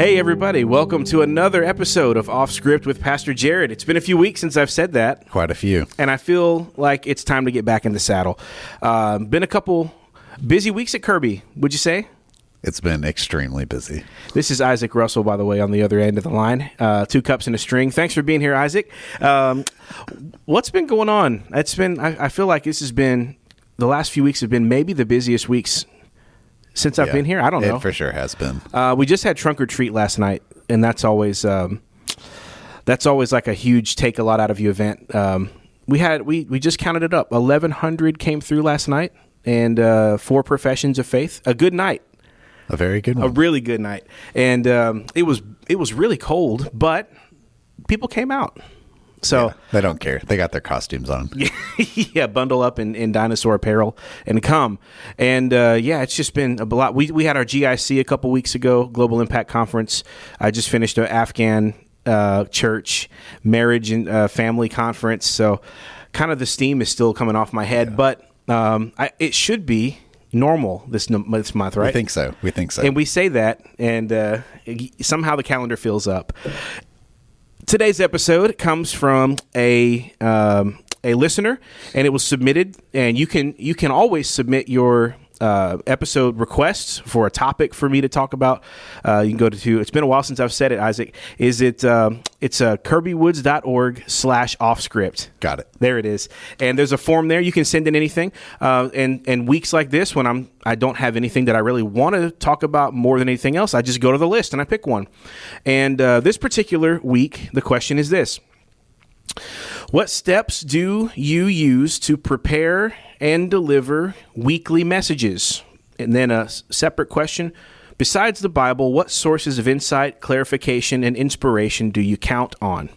Hey everybody, welcome to another episode of Off Script with Pastor Jared. It's been a few weeks since I've said that. Quite a few. And I feel like it's time to get back in the saddle. Been a couple busy weeks at Kirby, would you say? It's been extremely busy. This is Isaac Russell, by the way, on the other end of the line. 2 cups and a string. Thanks for being here, Isaac. What's been going on? I feel like this has been, the last few weeks have been maybe the busiest weeks since I've been here. I don't know. It for sure has been. We just had trunk or treat last night, and that's always like a huge take a lot out of you event. We just counted it up. 1,100 came through last night, and 4 professions of faith. A good night. A very good one. A really good night. And it was really cold, but people came out. So yeah, they don't care. They got their costumes on. Yeah, bundle up in dinosaur apparel and come. And it's just been a lot. We had our GIC a couple weeks ago, Global Impact Conference. I just finished an Afghan church marriage and family conference. So kind of the steam is still coming off my head, but it should be normal this month, right? We think so. And we say that, and somehow the calendar fills up. Today's episode comes from a listener, and it was submitted. And you can always submit your episode requests for a topic for me to talk about. You can go to. It's been a while since I've said it, Isaac. It's kirbywoods.org/offscript. Got it. There it is. And there's a form there. You can send in anything. And weeks like this, when I don't have anything that I really want to talk about more than anything else, I just go to the list and I pick one. And this particular week, the question is this: what steps do you use to prepare and deliver weekly messages? And then a separate question: besides the Bible, what sources of insight, clarification, and inspiration do you count on?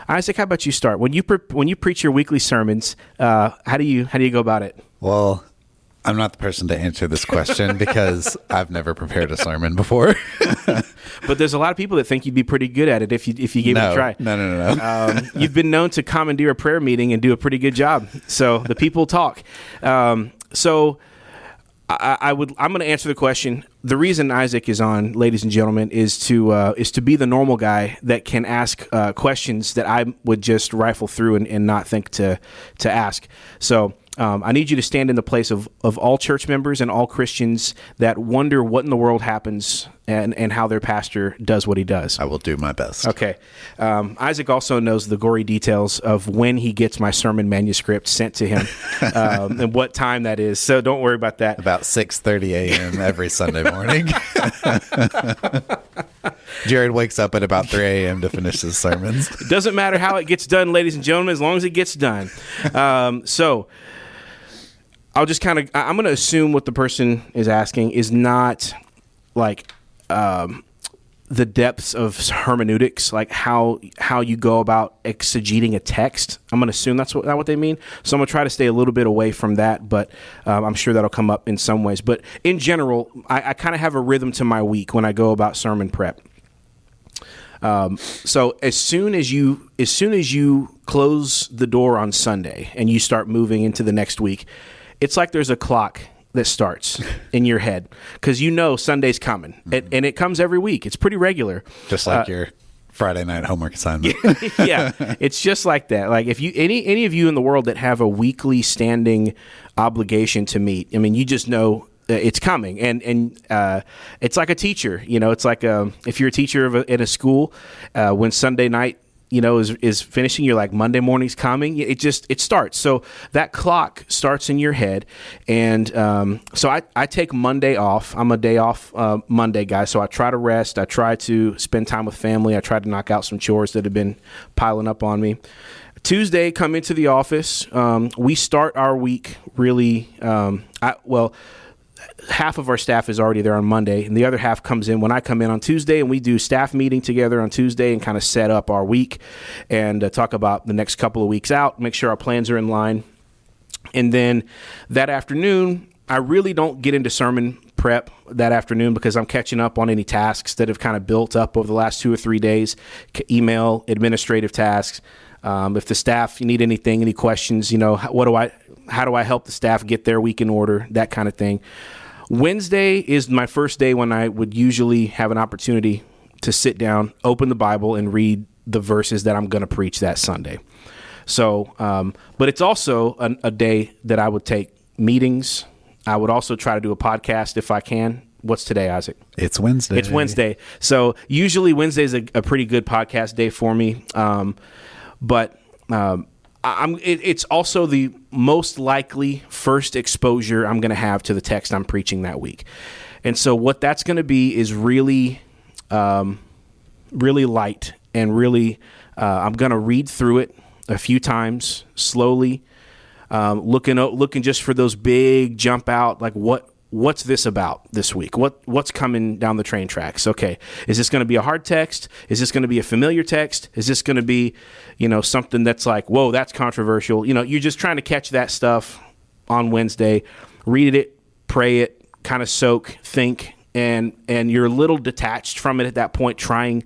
Isaac, how about you start? When you preach your weekly sermons, how do you go about it? Well, I'm not the person to answer this question because I've never prepared a sermon before. But there's a lot of people that think you'd be pretty good at it if you gave it a try. No. You've been known to commandeer a prayer meeting and do a pretty good job. So the people talk. I'm going to answer the question. The reason Isaac is on, ladies and gentlemen, is to be the normal guy that can ask questions that I would just rifle through and not think to ask. So I need you to stand in the place of all church members and all Christians that wonder what in the world happens and how their pastor does what he does. I will do my best. Okay. Isaac also knows the gory details of when he gets my sermon manuscript sent to him and what time that is. So don't worry about that. About 6:30 a.m. every Sunday morning. Jared wakes up at about 3 a.m. to finish his sermons. It doesn't matter how it gets done, ladies and gentlemen, as long as it gets done. So I'll just I'm going to assume what the person is asking is not like the depths of hermeneutics, like how you go about exegeting a text. I'm going to assume that's what they mean. So I'm going to try to stay a little bit away from that, but I'm sure that'll come up in some ways. But in general, I kind of have a rhythm to my week when I go about sermon prep. So as soon as you close the door on Sunday and you start moving into the next week, it's like there's a clock that starts in your head because Sunday's coming, and it comes every week. It's pretty regular, just like your Friday night homework assignment. Yeah, it's just like that. Like if you any of you in the world that have a weekly standing obligation to meet, I mean, you just know it's coming, and it's like a teacher. It's like if you're a teacher in a school, when Sunday night is finishing, you're like, Monday morning's coming. It starts. So that clock starts in your head. And so I take Monday off. I'm a day off Monday guy. So I try to rest. I try to spend time with family. I try to knock out some chores that have been piling up on me. Tuesday, come into the office. We start our week really, half of our staff is already there on Monday, and the other half comes in when I come in on Tuesday, and we do staff meeting together on Tuesday and kind of set up our week and talk about the next couple of weeks out, make sure our plans are in line. And then that afternoon, I really don't get into sermon prep that afternoon because I'm catching up on any tasks that have kind of built up over the last 2 or 3 days, email, administrative tasks. If the staff need anything, any questions, how do I help the staff get their week in order, that kind of thing. Wednesday is my first day when I would usually have an opportunity to sit down, open the Bible, and read the verses that I'm going to preach that Sunday. So, but it's also a day that I would take meetings. I would also try to do a podcast if I can. What's today, Isaac? It's Wednesday. It's Wednesday. So usually Wednesday is a pretty good podcast day for me. It's also the most likely first exposure I'm going to have to the text I'm preaching that week. And so what that's going to be is really, really light and really, I'm going to read through it a few times slowly, looking just for those big jump out, like what's this about this week? What's coming down the train tracks? Okay. Is this going to be a hard text? Is this going to be a familiar text? Is this going to be, something that's like, whoa, that's controversial. You're just trying to catch that stuff on Wednesday, read it, pray it, kind of soak, think, and you're a little detached from it at that point, trying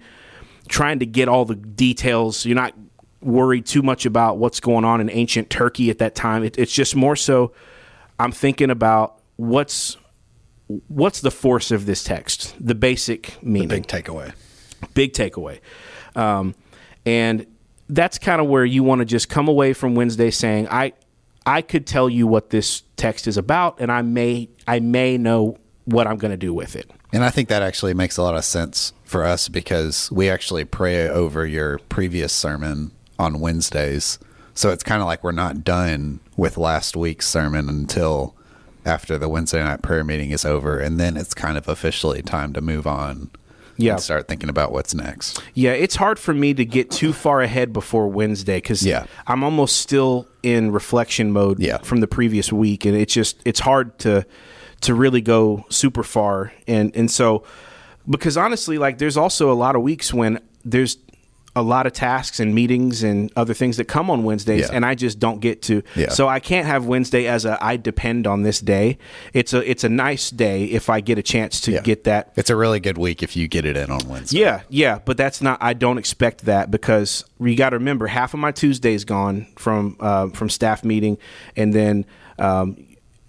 to get all the details. You're not worried too much about what's going on in ancient Turkey at that time. It's just more so I'm thinking about what's the force of this text, the basic meaning. The big takeaway. And that's kind of where you want to just come away from Wednesday saying, I could tell you what this text is about, and I may know what I'm going to do with it. And I think that actually makes a lot of sense for us because we actually pray over your previous sermon on Wednesdays. So it's kind of like we're not done with last week's sermon until after the Wednesday night prayer meeting is over. And then it's kind of officially time to move on and start thinking about what's next. Yeah, it's hard for me to get too far ahead before Wednesday because I'm almost still in reflection mode from the previous week. And it's hard to really go super far. And so, because honestly, like there's also a lot of weeks when there's a lot of tasks and meetings and other things that come on Wednesdays and I just don't get to. So I can't have Wednesday as I depend on this day. It's a nice day if I get a chance to get that. It's a really good week if you get it in on Wednesday. Yeah. But that's not, I don't expect that because you got to remember half of my Tuesday is gone from staff meeting. And then,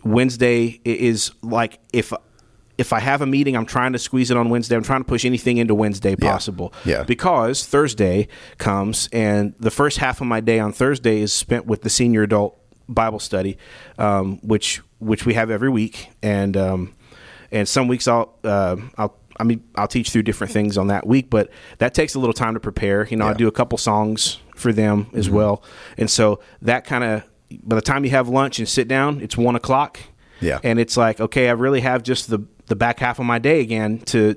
Wednesday is like if I have a meeting, I'm trying to squeeze it on Wednesday. I'm trying to push anything into Wednesday possible. Because Thursday comes and the first half of my day on Thursday is spent with the senior adult Bible study, which we have every week. And some weeks I'll teach through different things on that week, but that takes a little time to prepare. I do a couple songs for them as well. And so that kind of, by the time you have lunch and sit down, it's 1:00. And it's like, okay, I really have just the back half of my day again to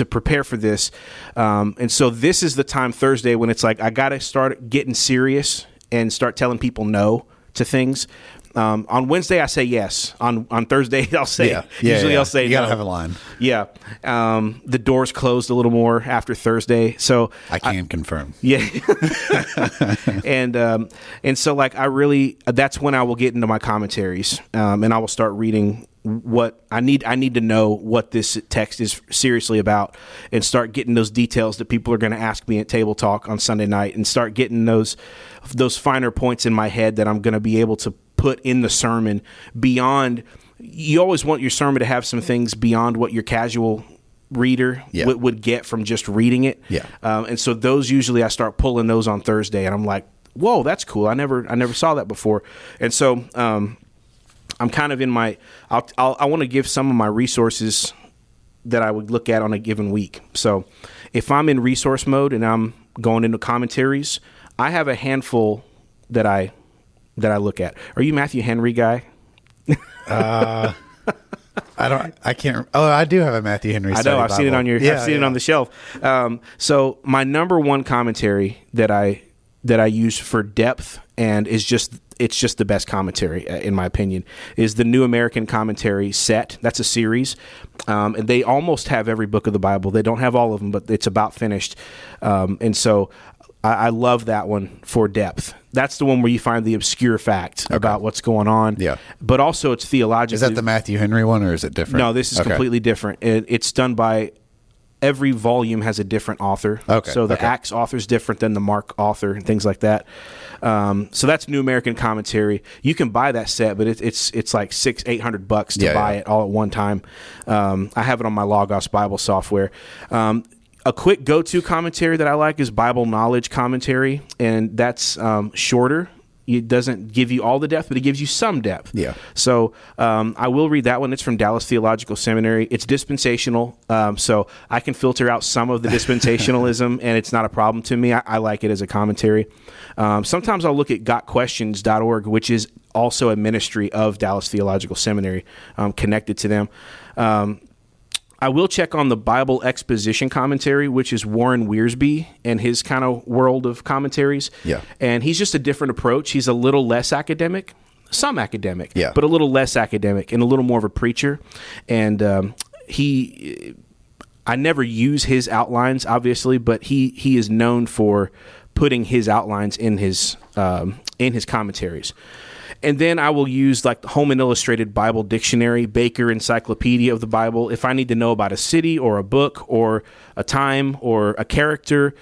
prepare for this. And so this is the time Thursday when it's like, I got to start getting serious and start telling people no to things. On Wednesday, I say yes. On Thursday, I'll say, I'll say you got to have a line. The doors closed a little more after Thursday. So I can confirm. And so like, that's when I will get into my commentaries, and I will start reading what I need to know what this text is seriously about and start getting those details that people are going to ask me at table talk on Sunday night and start getting those finer points in my head that I'm going to be able to put in the sermon beyond. You always want your sermon to have some things beyond what your casual reader would get from just reading it. And so those usually I start pulling those on Thursday and I'm like, whoa, that's cool. I never saw that before. And so, I'm kind of in I want to give some of my resources that I would look at on a given week. So if I'm in resource mode and I'm going into commentaries, I have a handful that I look at. Are you Matthew Henry guy? I can't. Oh, I do have a Matthew Henry. I know. I've seen it on I've seen it on the shelf. So my number one commentary that I use for depth and it's just the best commentary in my opinion is the New American Commentary set. That's a series. And they almost have every book of the Bible. They don't have all of them, but it's about finished. And so I love that one for depth. That's the one where you find the obscure fact about what's going on. But also it's theologically. Is that the Matthew Henry one or is it different? No, this is completely different. It's done by every volume has a different author. So the Acts author is different than the Mark author and things like that. So that's New American Commentary. You can buy that set, but it's like $600-800 to buy it all at one time. I have it on my Logos Bible software. A quick go-to commentary that I like is Bible Knowledge Commentary, and that's shorter. It doesn't give you all the depth, but it gives you some depth. Yeah. So I will read that one. It's from Dallas Theological Seminary. It's dispensational, so I can filter out some of the dispensationalism, and it's not a problem to me. I like it as a commentary. Sometimes I'll look at gotquestions.org, which is also a ministry of Dallas Theological Seminary, connected to them. I will check on the Bible Exposition Commentary, which is Warren Wiersbe and his kind of world of commentaries. Yeah. And he's just a different approach. He's a little less academic, some academic, yeah, but a little less academic and a little more of a preacher. And I never use his outlines, obviously, but he is known for putting his outlines in his commentaries. And then I will use like the Holman Illustrated Bible Dictionary, Baker Encyclopedia of the Bible. If I need to know about a city or a book or a time or a character,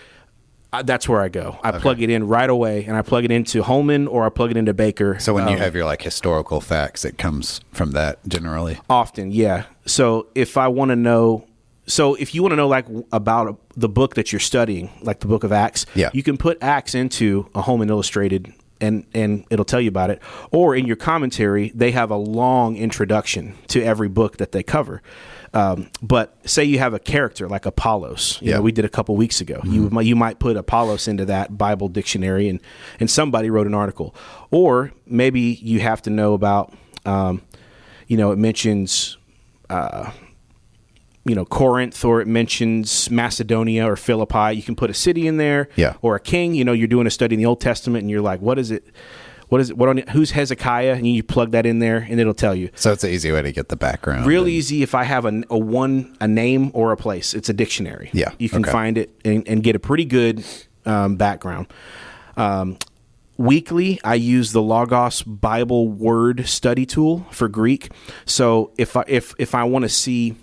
that's where I go. I plug it in right away, and I plug it into Holman or I plug it into Baker. So when you have your like historical facts, it comes from that generally? Often, yeah. So if I want to know... So if you want to know like about the book that you're studying, like the book of Acts, you can put Acts into a Holman Illustrated and it'll tell you about it. Or in your commentary, they have a long introduction to every book that they cover. But say you have a character like Apollos, you know, we did a couple weeks ago. Mm-hmm. You might put Apollos into that Bible dictionary, and somebody wrote an article. Or maybe you have to know about, it mentions... Corinth, or it mentions Macedonia or Philippi. You can put a city in there, or a king. You're doing a study in the Old Testament, and you're like, what is it? Who's Hezekiah? And you plug that in there, and it'll tell you. So it's an easy way to get the background. Real easy. If I have a name or a place, it's a dictionary. Yeah, you can find it and get a pretty good background. Weekly, I use the Logos Bible Word Study Tool for Greek. So if I want to see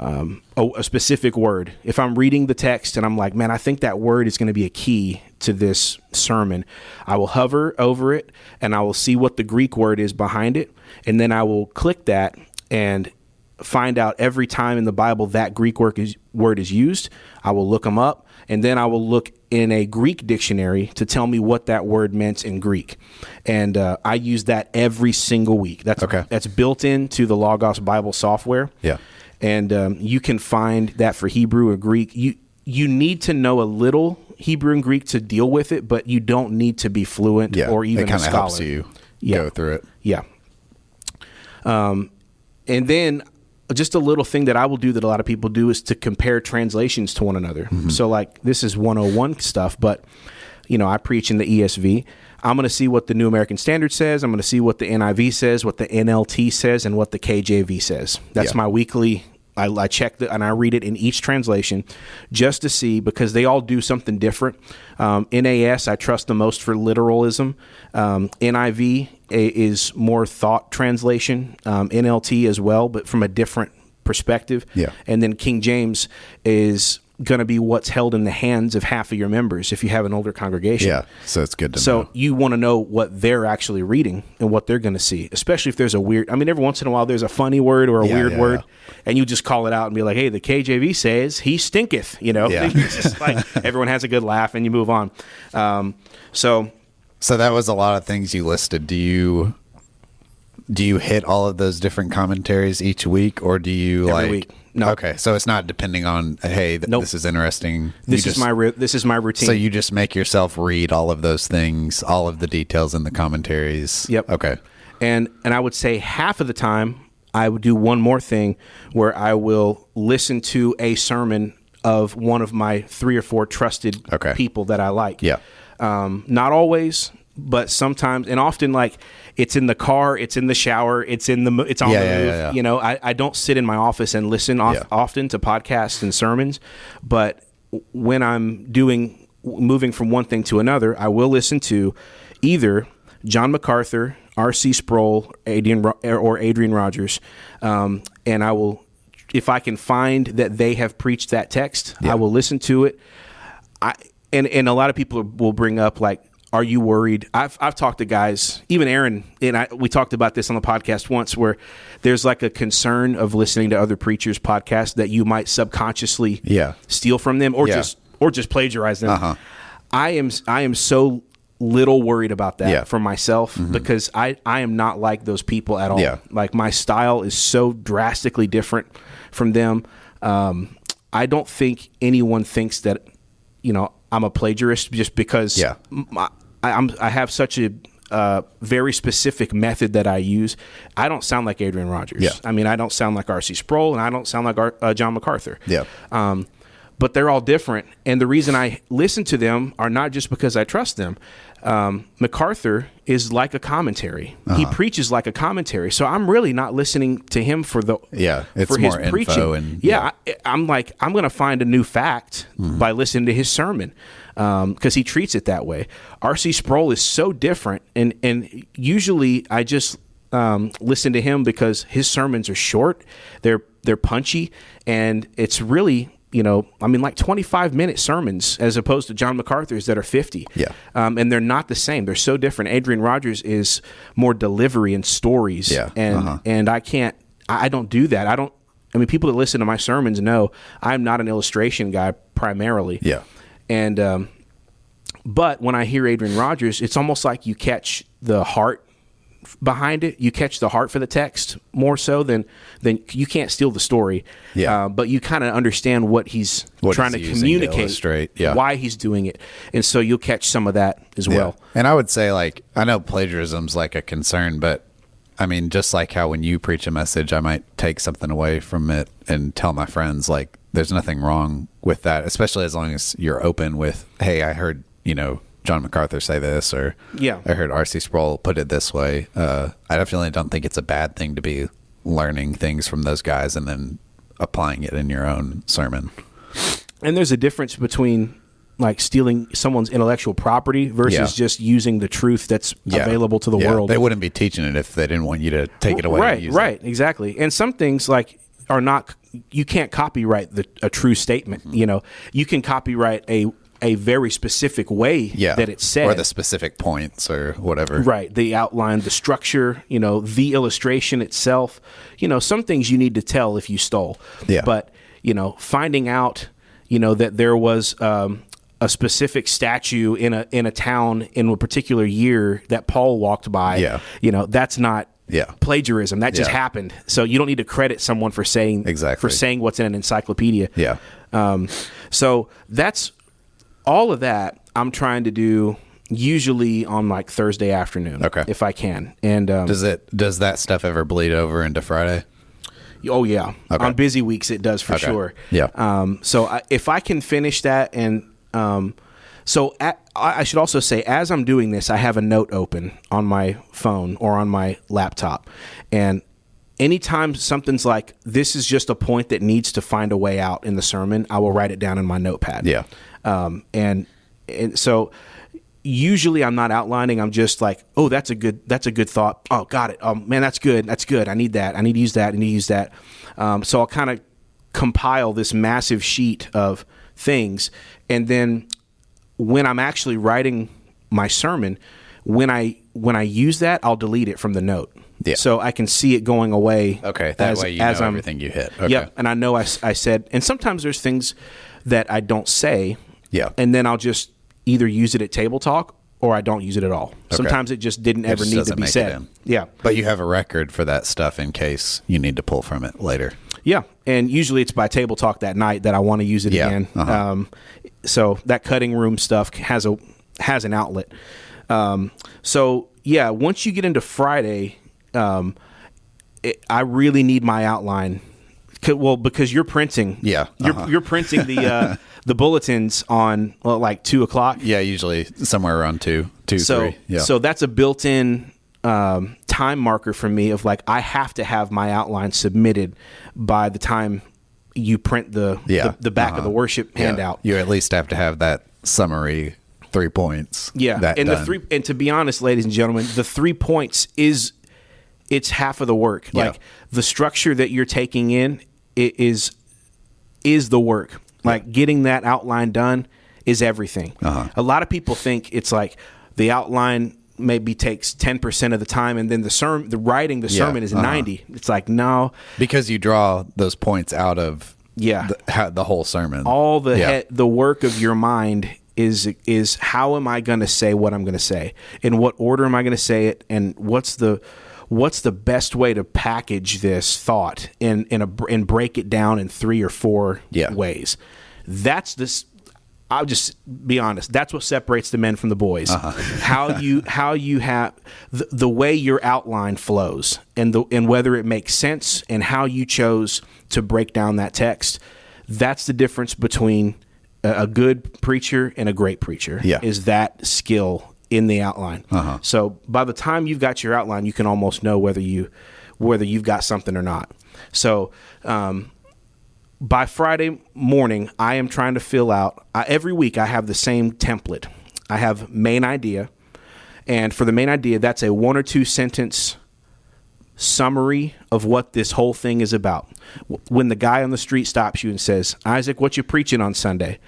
a specific word, if I'm reading the text and I'm like, man, I think that word is going to be a key to this sermon, I will hover over it and I will see what the Greek word is behind it. And then I will click that and find out every time in the Bible that Greek word is used. I will look them up, and then I will look in a Greek dictionary to tell me what that word meant in Greek. And I use that every single week. That's built into the Logos Bible software. Yeah. And you can find that for Hebrew or Greek. You need to know a little Hebrew and Greek to deal with it, but you don't need to be fluent or even a scholar. It kind of helps you go through it. Yeah. And then just a little thing that I will do that a lot of people do is to compare translations to one another. Mm-hmm. So like this is 101 stuff, but I preach in the ESV. I'm going to see what the New American Standard says. I'm going to see what the NIV says, what the NLT says, and what the KJV says. That's my weekly. I check and I read it in each translation just to see, because they all do something different. NAS, I trust the most for literalism. NIV is more thought translation. NLT as well, but from a different perspective. Yeah. And then King James is going to be what's held in the hands of half of your members if you have an older congregation. Yeah, so it's good to know. So you want to know what they're actually reading and what they're going to see, especially if there's a weird... every once in a while there's a funny word or a weird word, and you just call it out and be like, hey, the KJV says he stinketh, It's just like everyone has a good laugh and you move on. So that was a lot of things you listed. Do you hit all of those different commentaries each week, or do you every week? No. Okay, so it's not depending on, hey, this is interesting. This is my routine. So you just make yourself read all of those things, all of the details in the commentaries. Yep. Okay. And I would say half of the time I would do one more thing where I will listen to a sermon of one of my 3 or 4 trusted people that I like. Yeah. Not always, but sometimes, and often, like, it's in the car, it's in the shower, it's on the move. Yeah. I don't sit in my office and listen often to podcasts and sermons, but when I'm moving from one thing to another, I will listen to either John MacArthur, R.C. Sproul, Adrian Rogers, and I will, if I can find that they have preached that text, I will listen to it. And a lot of people will bring up, like, are you worried? I've talked to guys, even Aaron and we talked about this on the podcast once, where there's like a concern of listening to other preachers' podcasts that you might subconsciously steal from them or just plagiarize them. I am so little worried about that for myself because I am not like those people at all. Like my style is so drastically different from them. I don't think anyone thinks that, I'm a plagiarist just because I have such a very specific method that I use. I don't sound like Adrian Rogers. I mean, I don't sound like R.C. Sproul, and I don't sound like John MacArthur. But they're all different. And the reason I listen to them are not just because I trust them. MacArthur is like a commentary. He preaches like a commentary. So I'm really not listening to him for it's for his more preaching. Info and I'm like, I'm going to find a new fact by listening to his sermon because he treats it that way. R.C. Sproul is so different. And usually I just listen to him because his sermons are short. They're punchy. And it's really... like 25-minute sermons as opposed to John MacArthur's that are 50. And they're not the same. They're so different. Adrian Rogers is more delivery and stories. And I don't do that. People that listen to my sermons know I'm not an illustration guy primarily. And, but when I hear Adrian Rogers, it's almost like you catch the heart behind it. You catch the heart for the text more so than you can't steal the story. But you kind of understand what he's trying to communicate, why he's doing it. And so you'll catch some of that as well. And I would say, I know plagiarism's like a concern, but I mean, just like how when you preach a message, I might take something away from it and tell my friends, there's nothing wrong with that, especially as long as you're open with, hey, I heard, John MacArthur say this, or I heard R.C. Sproul put it this way. I definitely don't think it's a bad thing to be learning things from those guys and then applying it in your own sermon. And there's a difference between stealing someone's intellectual property versus just using the truth that's available to the world. They wouldn't be teaching it if they didn't want you to take it away. And use it. Exactly. And some things are not, you can't copyright a true statement. You can copyright a very specific way that it's said. Or the specific points or whatever. Right. The outline, the structure, the illustration itself. Some things you need to tell if you stole. But, finding out, that there was a specific statue in a town in a particular year that Paul walked by, that's not plagiarism. That just happened. So you don't need to credit someone for saying what's in an encyclopedia. So that's all of that I'm trying to do usually on Thursday afternoon, if I can. And does that stuff ever bleed over into Friday? Oh yeah, on busy weeks it does for sure. So if I can finish that, and I should also say, as I'm doing this, I have a note open on my phone or on my laptop, and anytime something's like, this is just a point that needs to find a way out in the sermon, I will write it down in my notepad. And so usually I'm not outlining. I'm just like, oh, that's a good thought. Oh, got it. Oh man, that's good. I need that. I need to use that. So I'll kind of compile this massive sheet of things. And then when I'm actually writing my sermon, when I use that, I'll delete it from the note. So I can see it going away. That way you know everything you hit. And I know I said, and sometimes there's things that I don't say. And then I'll just either use it at table talk or I don't use it at all. Sometimes it just didn't ever need to be said. But you have a record for that stuff in case you need to pull from it later. And usually it's by table talk that night that I want to use it again. So that cutting room stuff has an outlet. Once you get into Friday, I really need my outline. Because you're printing. You're printing the bulletins on 2:00. Usually somewhere around 2, 3. So that's a built-in time marker for me of I have to have my outline submitted by the time you print the back of the worship handout. You at least have to have that summary 3 points. And to be honest, ladies and gentlemen, the 3 points it's half of the work. The structure that you're taking in is getting that outline done is everything. A lot of people think it's the outline maybe takes 10% of the time, and then the writing the sermon is 90. It's like, no, because you draw those points out of the whole sermon. All the work of your mind is how am I going to say what I'm going to say? In what order am I going to say it? And what's the best way to package this thought and break it down in 3 or 4 ways? That's this. I'll just be honest. That's what separates the men from the boys. How you have the way your outline flows, and whether it makes sense, and how you chose to break down that text. That's the difference between a good preacher and a great preacher. Is that skill in the outline. So by the time you've got your outline, you can almost know whether you've got something or not. So by Friday morning, I am trying to fill out, every week I have the same template. I have main idea, and for the main idea, that's a 1 or 2 sentence summary of what this whole thing is about. When the guy on the street stops you and says, "Isaac, what you preaching on Sunday?"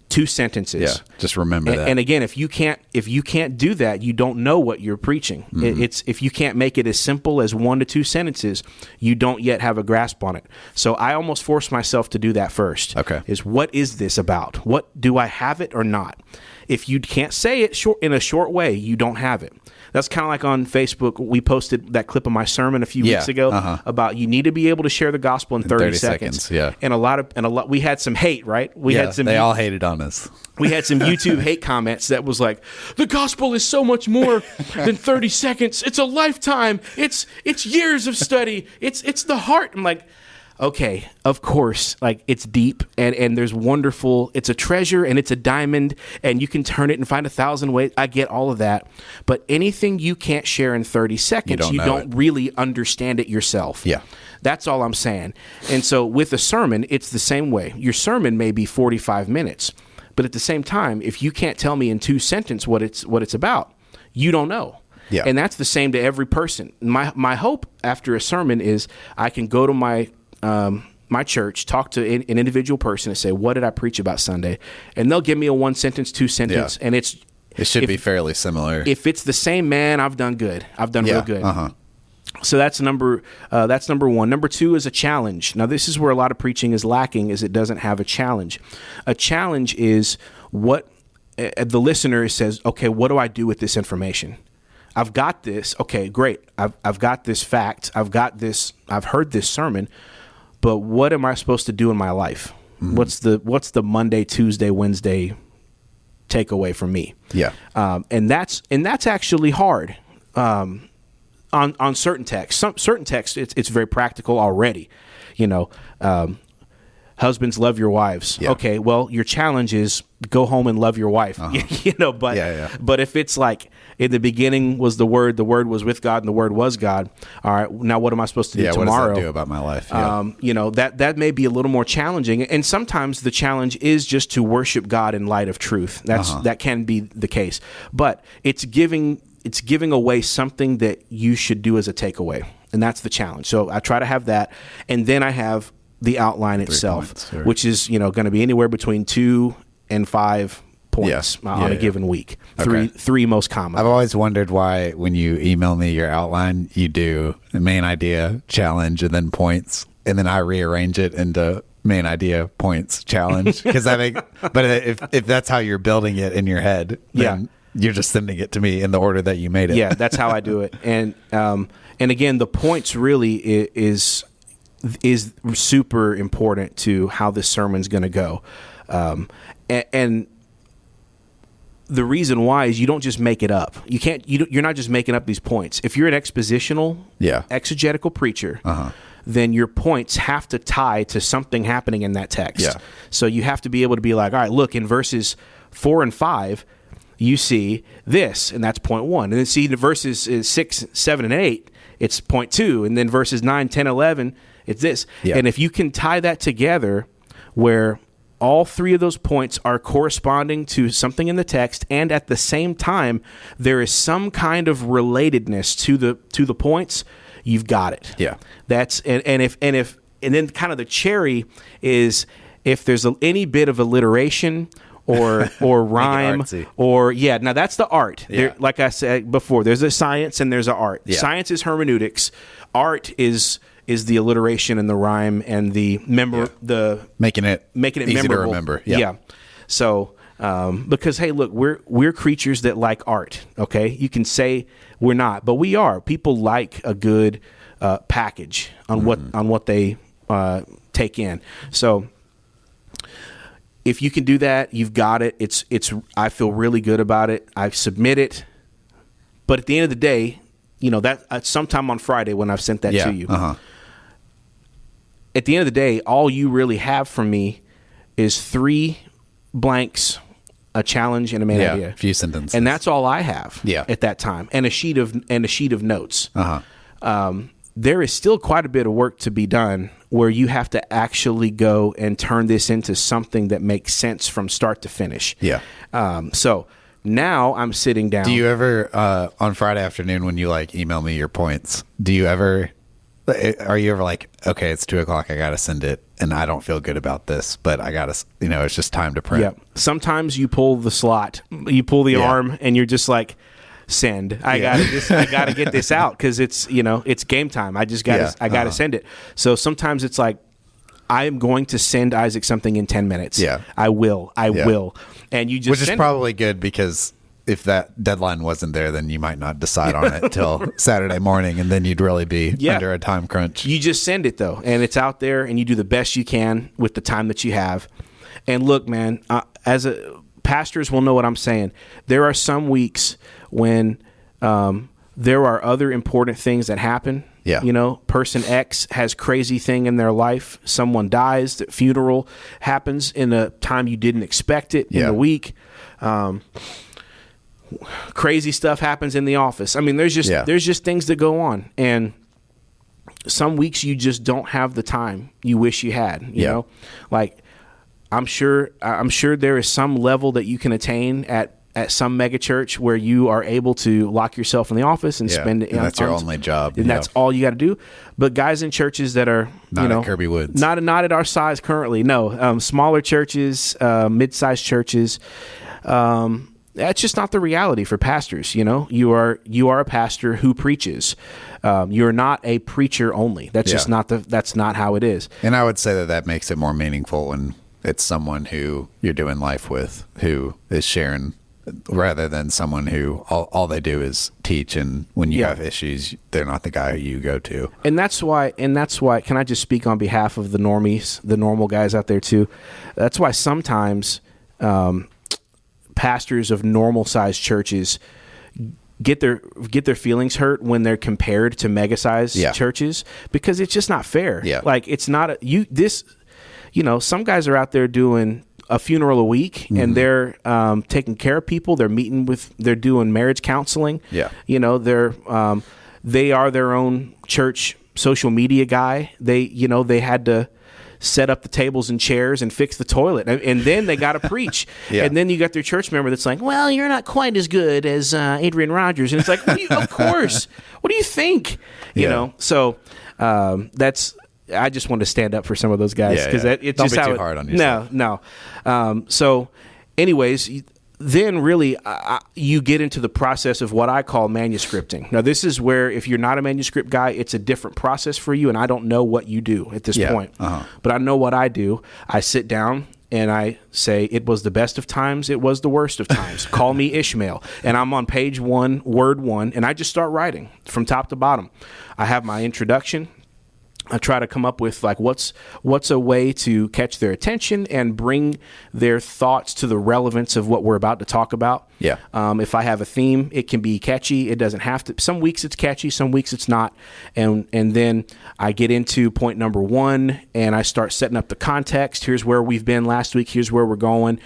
2 sentences. Just remember that. And again, if you can't do that, you don't know what you're preaching. It's if you can't make it as simple as 1 to 2 sentences, you don't yet have a grasp on it. So I almost force myself to do that first. Is what is this about? What do I have it or not? If you can't say it in a short way, you don't have it. That's kind of like on Facebook. We posted that clip of my sermon a few weeks ago about you need to be able to share the gospel in 30 seconds. And a lot. We had some hate, right? They all hated on us. We had some YouTube hate comments that was like, the gospel is so much more than 30 seconds. It's a lifetime. It's years of study. It's the heart. I'm like, okay, of course, like it's deep and there's wonderful, it's a treasure and it's a diamond and you can turn it and find 1,000 ways. I get all of that. But anything you can't share in 30 seconds, you don't really understand it yourself. That's all I'm saying. And so with a sermon, it's the same way. Your sermon may be 45 minutes, but at the same time, if you can't tell me in 2 sentences what it's about, you don't know. And that's the same to every person. My hope after a sermon is I can go to my church, talk to an individual person and say, what did I preach about Sunday? And they'll give me a 1 sentence, 2 sentence. And it should be fairly similar. If it's the same, man, I've done good. I've done real good. So that's number 1. Number 2 is a challenge. Now, this is where a lot of preaching is lacking, is it doesn't have a challenge. A challenge is what the listener says, okay, what do I do with this information? I've got this. Okay, great. I've got this fact. I've got this. I've heard this sermon. But what am I supposed to do in my life? What's the Monday, Tuesday, Wednesday takeaway from me? And that's actually hard on certain texts. Certain texts, it's very practical already. Husbands, love your wives. Okay, well, your challenge is go home and love your wife. But if it's like in the beginning was the Word was with God, and the Word was God. All right, now what am I supposed to do tomorrow? What does that do about my life? That may be a little more challenging. And sometimes the challenge is just to worship God in light of truth. That can be the case. But it's giving away something that you should do as a takeaway. And that's the challenge. So I try to have that. And then I have the outline itself, which is, going to be anywhere between 2 and 5 points on a given week. Three most common. I've always wondered why when you email me your outline, you do the main idea, challenge, and then points. And then I rearrange it into main idea, points, challenge. Because but if that's how you're building it in your head, then you're just sending it to me in the order that you made it. Yeah, that's how I do it. And again, the points really is super important to how this sermon's going to go. And the reason why is you don't just make it up. You're not just making up these points. If you're an expositional, exegetical preacher, then your points have to tie to something happening in that text. So you have to be able to be like, all right, look, in verses 4 and 5, you see this, and that's point 1. And then see the verses 6, 7, and 8, it's point 2. And then verses 9, 10, 11, it's this. And if you can tie that together where all 3 of those points are corresponding to something in the text, and at the same time there is some kind of relatedness to the points, you've got it. That's and then kind of the cherry is if there's any bit of alliteration or rhyme artsy. or now that's the art. Yeah. There, like I said before, there's a science and there's an art. Yeah. Science is hermeneutics. Art is the alliteration and the rhyme and the making it easy memorable to remember. Yeah. So because hey, look, we're creatures that like art. Okay, you can say we're not, but we are. People like a good package on what they take in. So if you can do that, you've got it. It's. I feel really good about it. I submit it, but at the end of the day, that sometime on Friday when I've sent that to you. At the end of the day, all you really have from me is 3 blanks, a challenge, and a main idea. A few sentences, and that's all I have. Yeah. At that time, and a sheet of notes. There is still quite a bit of work to be done where you have to actually go and turn this into something that makes sense from start to finish. Yeah. So now I'm sitting down. Do you ever on Friday afternoon when you email me your points? Are you ever like, okay, it's 2:00, I gotta send it, and I don't feel good about this, but I gotta, it's just time to print. Yeah. Sometimes you pull the slot, you pull the arm, and you're just like, send. I gotta get this out because it's it's game time. I just gotta send it. So sometimes it's like, I am going to send Isaac something in 10 minutes. Yeah. I will. And you just which is probably good, because if that deadline wasn't there, then you might not decide on it till Saturday morning, and then you'd really be under a time crunch. You just send it though, and it's out there, and you do the best you can with the time that you have. And look, man, pastors will know what I'm saying. There are some weeks when there are other important things that happen. Yeah. Person X has crazy thing in their life. Someone dies. The funeral happens in a time you didn't expect it in the week. Crazy stuff happens in the office. I mean, there's just things that go on, and some weeks you just don't have the time you wish you had. You know, like I'm sure there is some level that you can attain at some mega church where you are able to lock yourself in the office and spend it. And that's your only job, and that's all you got to do. But guys in churches that are not at Kirby Woods, not at our size currently, no, smaller churches, mid-sized churches. That's just not the reality for pastors. You are a pastor who preaches. You're not a preacher only. That's just that's not how it is. And I would say that makes it more meaningful when it's someone who you're doing life with, who is sharing, rather than someone who all they do is teach. And when you have issues, they're not the guy who you go to. And that's why, can I just speak on behalf of the normies, the normal guys out there too? That's why sometimes, pastors of normal sized churches get their feelings hurt when they're compared to mega sized churches, because it's just not fair. Like, it's not some guys are out there doing a funeral a week, and they're taking care of people. They're doing marriage counseling. They are their own church social media guy. They had to set up the tables and chairs and fix the toilet, and then they got to preach. And then you got their church member that's like, well, you're not quite as good as Adrian Rogers, and it's like, of course, what do you think? So that's, I just wanted to stand up for some of those guys, because it's Don't just be how too hard on yourself. No. So anyways, then really you get into the process of what I call manuscripting. Now, this is where, if you're not a manuscript guy, it's a different process for you, and I don't know what you do at this point. But I know what I do. I sit down and I say, it was the best of times, it was the worst of times. Call me Ishmael. And I'm on page 1, word 1, and I just start writing from top to bottom. I have my introduction. I try to come up with what's a way to catch their attention and bring their thoughts to the relevance of what we're about to talk about. If I have a theme, it can be catchy. It doesn't have to. Some weeks it's catchy, some weeks it's not. And then I get into point number 1, and I start setting up the context. Here's where we've been last week. Here's where we're going.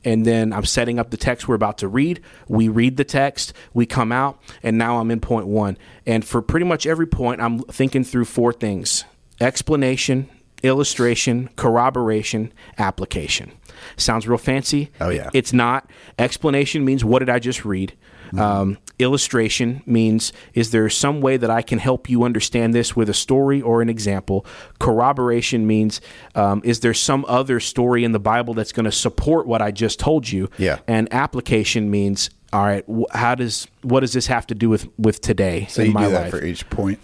And then I'm setting up the text we're about to read. We read the text, we come out, and now I'm in point 1. And for pretty much every point, I'm thinking through 4 things: explanation, illustration, corroboration, application. Sounds real fancy. Oh, yeah. It's not. Explanation means, what did I just read? Illustration means, is there some way that I can help you understand this with a story or an example? Corroboration means, is there some other story in the Bible that's going to support what I just told you? Yeah. And application means, all right, what does this have to do with today So in you my do that life? for each point?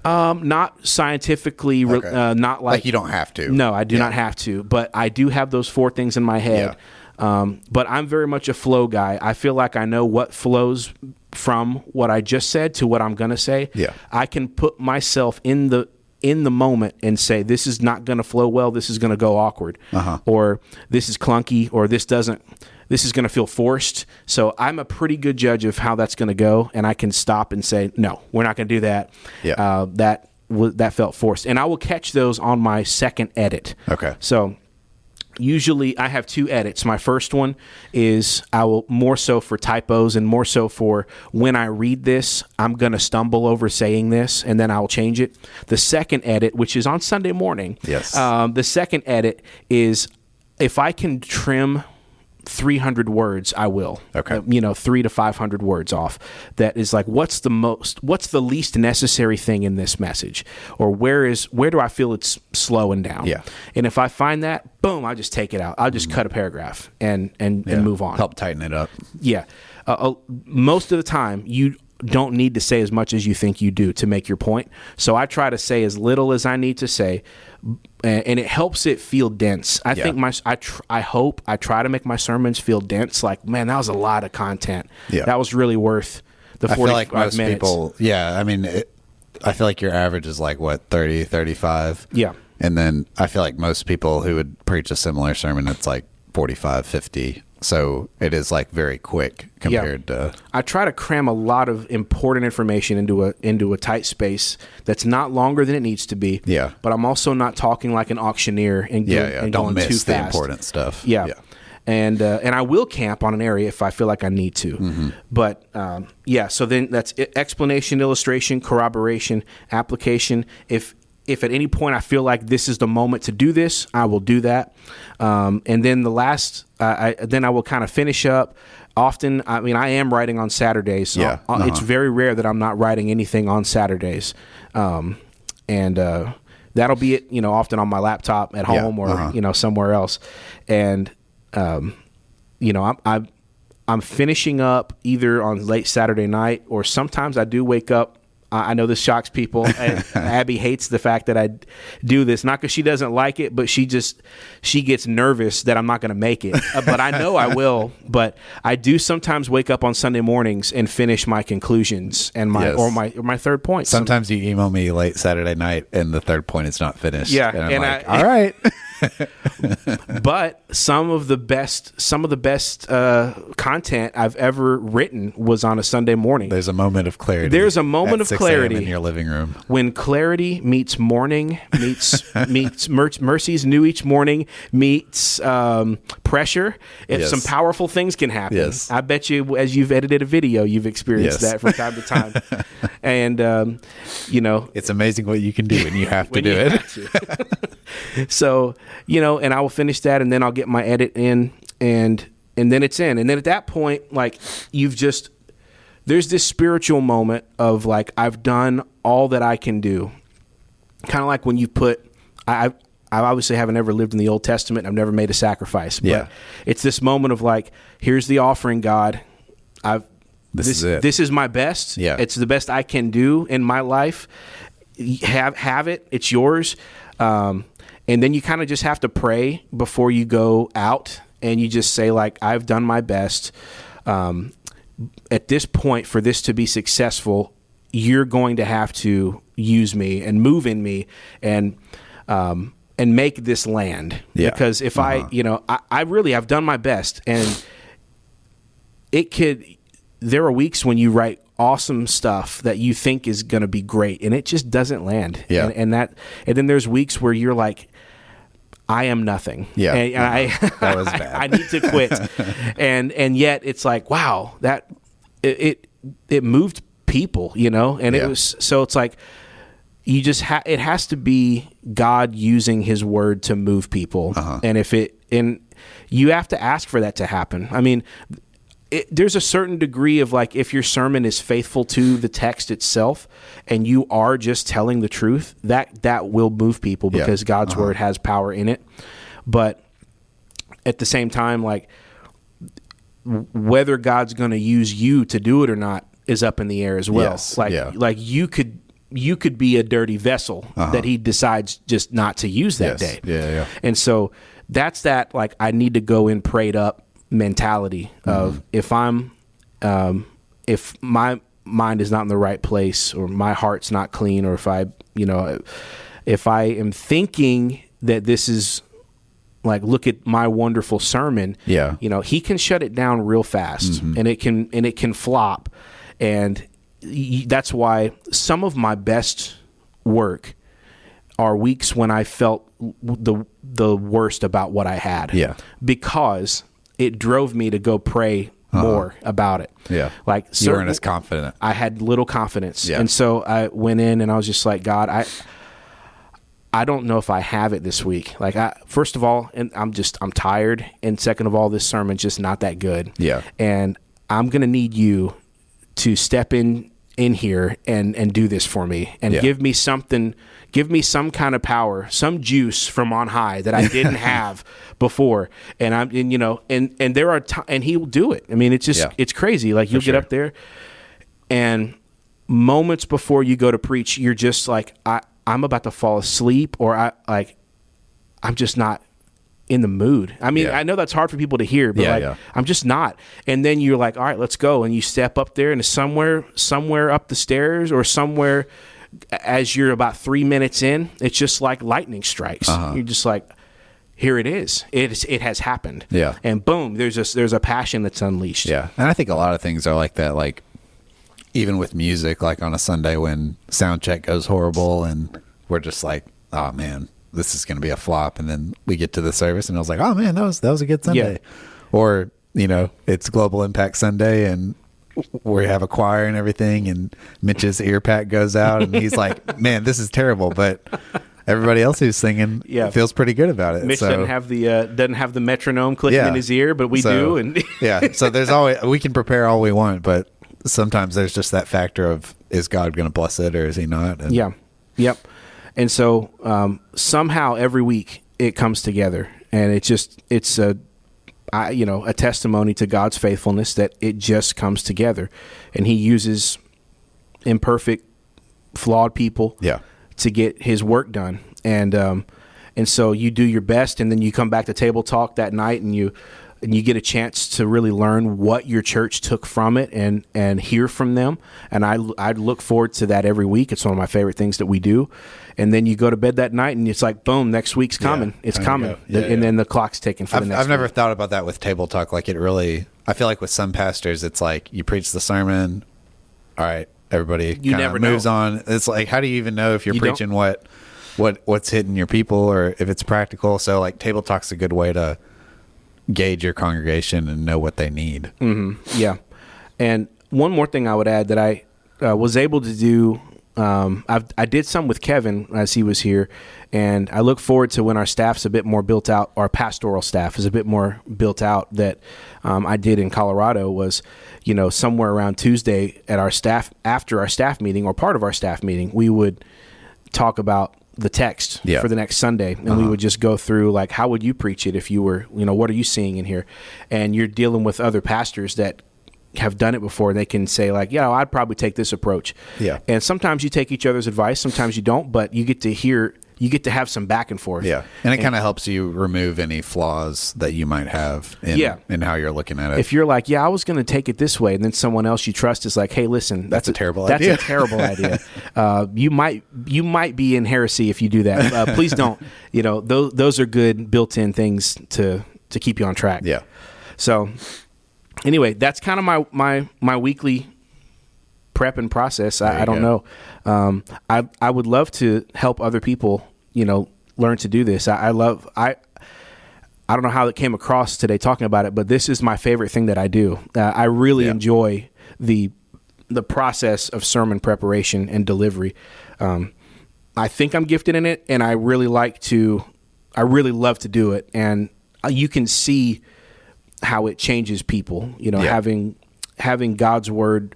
Not scientifically, Okay. not Like you don't have to. No, I do not have to, but I do have those 4 things in my head. But I'm very much a flow guy. I feel like I know what flows from what I just said to what I'm going to say. Yeah. I can put myself in the moment and say, this is not going to flow well. This is going to go awkward, or this is clunky, or this is going to feel forced. So I'm a pretty good judge of how that's going to go. And I can stop and say, no, we're not going to do that. Yeah. That felt forced. And I will catch those on my second edit. Okay. So usually I have 2 edits. My first one is I will more so for typos and more so for when I read this, I'm going to stumble over saying this and then I'll change it. The second edit, which is on Sunday morning. Yes. The second edit is if I can trim 300 words, I will. Okay. 300 to 500 words off. That is like, what's the least necessary thing in this message? Or where do I feel it's slowing down? Yeah. And if I find that, boom, I'll just take it out. I'll just cut a paragraph and move on. Help tighten it up. Yeah. Most of the time, you don't need to say as much as you think you do to make your point. So I try to say as little as I need to say, and it helps it feel dense. I think I try to make my sermons feel dense. Like, man, that was a lot of content. Yeah. That was really worth the 45 I feel like most minutes. people, I mean, I feel like your average is like, what, 30, 35? Yeah. And then I feel like most people who would preach a similar sermon, it's like 45, 50. So it is like very quick compared to. I try to cram a lot of important information into a tight space that's not longer than it needs to be. Yeah. But I'm also not talking like an auctioneer and Don't going miss too the fast. important stuff. Yeah. And I will camp on an area if I feel like I need to. Mm-hmm. But so then that's explanation, illustration, corroboration, application. If at any point I feel like this is the moment to do this, I will do that. And then the last, then I will kind of finish up. Often, I mean, I am writing on Saturdays. So it's very rare that I'm not writing anything on Saturdays. And that'll be it, often on my laptop at home or, somewhere else. And, I'm finishing up either on late Saturday night, or sometimes I do wake up. I know this shocks people. Abby hates the fact that I do this, not because she doesn't like it, but she gets nervous that I'm not going to make it. But I know I will. But I do sometimes wake up on Sunday mornings and finish my conclusions and my third point. Sometimes you email me late Saturday night and the third point is not finished. Yeah, and I'm like, all right. But some of the best content I've ever written was on a Sunday morning. There's a moment of clarity. There's a moment of 6 clarity a.m. in your living room. When clarity meets morning, meets mercies new each morning, meets pressure. Some powerful things can happen. Yes. I bet you, as you've edited a video, you've experienced that from time to time. And it's amazing what you can do when you have to do it. So, and I will finish that, and then I'll get my edit in, and then it's in. And then at that point, like, there's this spiritual moment of like, I've done all that I can do. Kind of like when you I obviously haven't ever lived in the Old Testament. I've never made a sacrifice. But it's this moment of like, here's the offering, God. This is it. This is my best. Yeah. It's the best I can do in my life. Have it. It's yours. And then you kind of just have to pray before you go out, and you just say, like, I've done my best. At this point, for this to be successful, you're going to have to use me and move in me and make this land. Yeah. Because if I really, I've done my best, and there are weeks when you write awesome stuff that you think is going to be great, and it just doesn't land. Yeah. And then there's weeks where you're like, I am nothing. Yeah. And that was bad. I need to quit. and yet it's like, wow, that it moved people, and it was, so it's like, you just it has to be God using his word to move people. And and you have to ask for that to happen. I mean, there's a certain degree of like, if your sermon is faithful to the text itself and you are just telling the truth, that will move people because God's word has power in it. But at the same time, like, whether God's going to use you to do it or not is up in the air as well. Yes. Like you could be a dirty vessel that he decides just not to use that day. Yeah. And so that's that, like, I need to go in prayed up mentality of if my mind is not in the right place, or my heart's not clean, or if I am thinking that this is like, look at my wonderful sermon, he can shut it down real fast, and it can flop. And that's why some of my best work are weeks when I felt the worst about what I had. Yeah. Because it drove me to go pray more about it. Yeah. Like, you weren't as confident. I had little confidence. Yeah. And so I went in and I was just like, God, I don't know if I have it this week. Like, first of all, and I'm tired. And second of all, this sermon's just not that good. Yeah. And I'm going to need you to step in here and do this for me and give me something, give me some kind of power, some juice from on high that I didn't have before. And and there are and he will do it. I mean, it's just, it's crazy. Like, you'll get up there and moments before you go to preach, you're just like, I'm about to fall asleep, or I'm just not in the mood. I mean, I know that's hard for people to hear, but I'm just not. And then you're like, all right, let's go. And you step up there, and somewhere up the stairs, or somewhere as you're about 3 minutes in, it's just like lightning strikes. You're just like, here it is. It has happened. Yeah. And boom, there's a passion that's unleashed. Yeah. And I think a lot of things are like that. Like, even with music, like on a Sunday when sound check goes horrible and we're just like, oh man, this is going to be a flop. And then we get to the service and I was like, oh man, that was a good Sunday. Yeah. Or, it's Global Impact Sunday and we have a choir and everything, and Mitch's ear pack goes out and he's like, man, this is terrible. But everybody else who's singing feels pretty good about it. Mitch doesn't have the metronome clicking in his ear, but we do. And so there's always, we can prepare all we want, but sometimes there's just that factor of, is God going to bless it or is he not? And Yep. And so somehow every week it comes together, and it's a testimony to God's faithfulness that it just comes together, and he uses imperfect, flawed people to get his work done. And so you do your best, and then you come back to Table Talk that night, and you get a chance to really learn what your church took from it and hear from them. And I look forward to that every week. It's one of my favorite things that we do. And then you go to bed that night and it's like, boom, next week's coming. It's coming. Then the clock's ticking for the next week. I've never thought about that with Table Talk. Like, it really, I feel like with some pastors, it's like you preach the sermon. All right, everybody kind of moves on. It's like, how do you even know if you're preaching what's hitting your people or if it's practical? So like, Table Talk's a good way to gauge your congregation and know what they need. Yeah. And one more thing I would add that I was able to do, I did some with Kevin as he was here, and I look forward to when our staff's a bit more built out, our pastoral staff is a bit more built out, that I did in Colorado was, somewhere around Tuesday at our staff, after our staff meeting or part of our staff meeting, we would talk about the text for the next Sunday. And we would just go through, like, how would you preach it if you were, what are you seeing in here? And you're dealing with other pastors that have done it before. They can say, like, I'd probably take this approach. Yeah. And sometimes you take each other's advice, sometimes you don't, but you get to have some back and forth. Yeah. And it kind of helps you remove any flaws that you might have in how you're looking at it. If you're like, I was going to take it this way, and then someone else you trust is like, hey, listen, that's a terrible idea. That's a terrible idea. You might be in heresy if you do that. Please don't. Those are good built-in things to keep you on track. Yeah. So anyway, that's kind of my weekly prep and process. I don't know. I would love to help other people, learn to do this. I don't know how it came across today talking about it, but this is my favorite thing that I do. I really enjoy the process of sermon preparation and delivery. I think I'm gifted in it, and I really love to do it. And you can see how it changes people. You know, Yeah. having God's word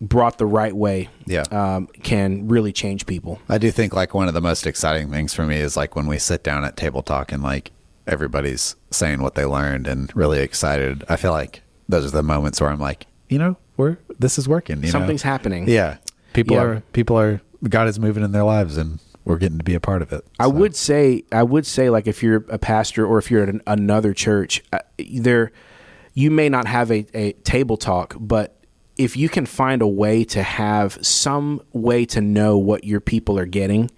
brought the right way, Yeah. can really change people. I do think like one of the most exciting things for me is like when we sit down at table talk and like everybody's saying what they learned and really excited. I feel like those are the moments where I'm like, this is working. Something's happening. Yeah. People are, God is moving in their lives and we're getting to be a part of it. I would say like if you're a pastor or if you're at another church, you may not have a table talk, but if you can find a way to have some way to know what your people are getting,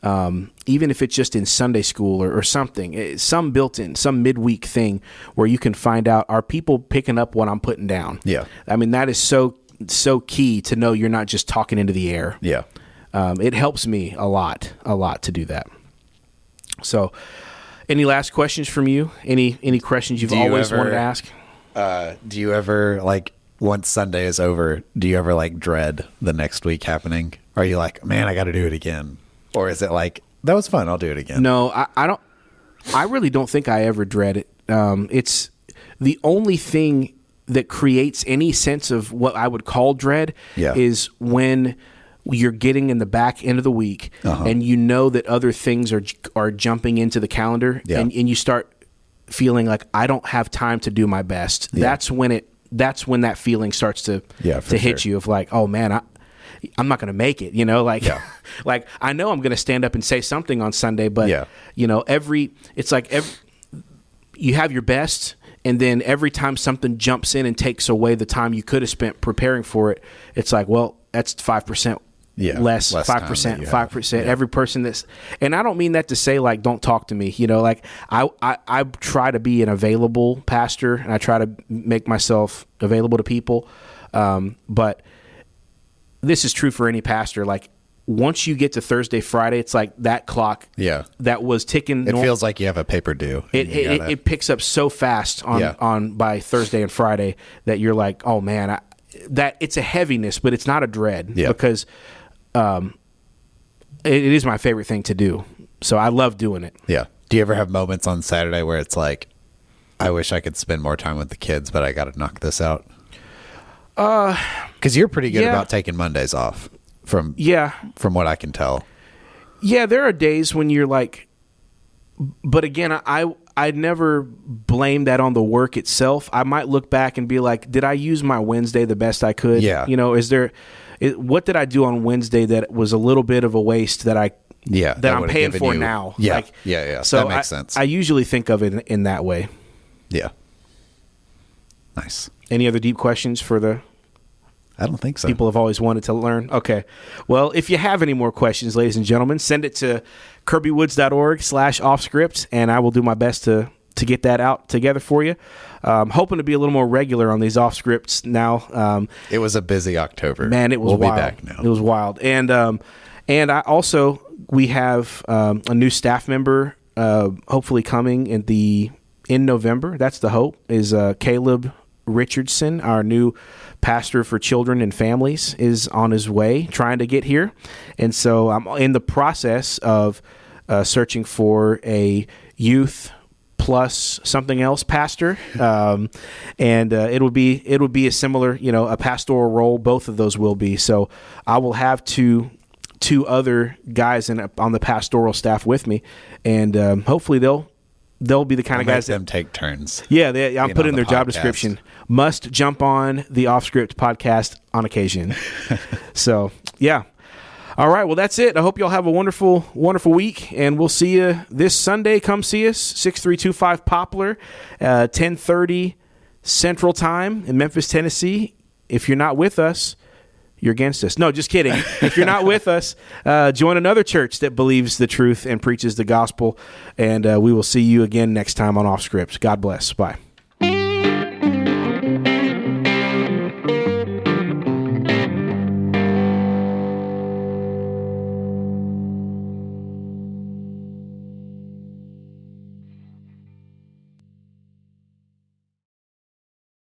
even if it's just in Sunday school or something, some built-in, some midweek thing where you can find out, are people picking up what I'm putting down? Yeah. I mean, that is so key to know you're not just talking into the air. Yeah. It helps me a lot to do that. So any last questions from you? Any questions you've always wanted to ask? Do you ever like, once Sunday is over, do you ever like dread the next week happening? Are you like, man, I got to do it again? Or is it like, that was fun, I'll do it again? No, I don't. I really don't think I ever dread it. It's the only thing that creates any sense of what I would call dread is when you're getting in the back end of the week and you know that other things are jumping into the calendar and you start feeling like I don't have time to do my best. Yeah. That's when that feeling starts to hit you of like, oh man, I'm not going to make it, like I know I'm going to stand up and say something on Sunday, but you have your best. And then every time something jumps in and takes away the time you could have spent preparing for it, it's like, well, that's 5% less 5%, 5%. Every person and I don't mean that to say like, don't talk to me, like I try to be an available pastor and I try to make myself available to people. But this is true for any pastor. Like once you get to Thursday, Friday, it's like that clock that was ticking. It feels like you have a paper due. It picks up so fast on by Thursday and Friday that you're like, oh man, that it's a heaviness, but it's not a dread because it is my favorite thing to do. So I love doing it. Yeah. Do you ever have moments on Saturday where it's like, I wish I could spend more time with the kids, but I got to knock this out? Because you're pretty good about taking Mondays off from what I can tell. Yeah, there are days when you're like, but again, I never blame that on the work itself. I might look back and be like, did I use my Wednesday the best I could? Yeah. What did I do on Wednesday that was a little bit of a waste that I'm paying for now? Yeah. So that makes sense. I usually think of it in that way. Yeah. Nice. Any other deep questions for the I don't think so. people have always wanted to learn? Okay. Well, if you have any more questions, ladies and gentlemen, send it to kirbywoods.org/offscript, and I will do my best to get that out together for you. Hoping to be a little more regular on these off scripts now. It was a busy October. Man, it was wild. We'll be back now. It was wild. And I also, we have a new staff member hopefully coming in November. That's the hope, is Caleb Richardson, our new pastor for children and families, is on his way trying to get here. And so I'm in the process of searching for a youth plus something else pastor, and it would be a similar, a pastoral role. Both of those will be. So I will have two other guys on the pastoral staff with me, and hopefully they'll be the kind of guys that take turns. Yeah, I'm putting in their job description. Must jump on the Off Script podcast on occasion. So yeah. All right, well, that's it. I hope y'all have a wonderful, wonderful week, and we'll see you this Sunday. Come see us, 6325 Poplar, 10:30 Central Time in Memphis, Tennessee. If you're not with us, you're against us. No, just kidding. If you're not with us, join another church that believes the truth and preaches the gospel, and we will see you again next time on Off Script. God bless. Bye.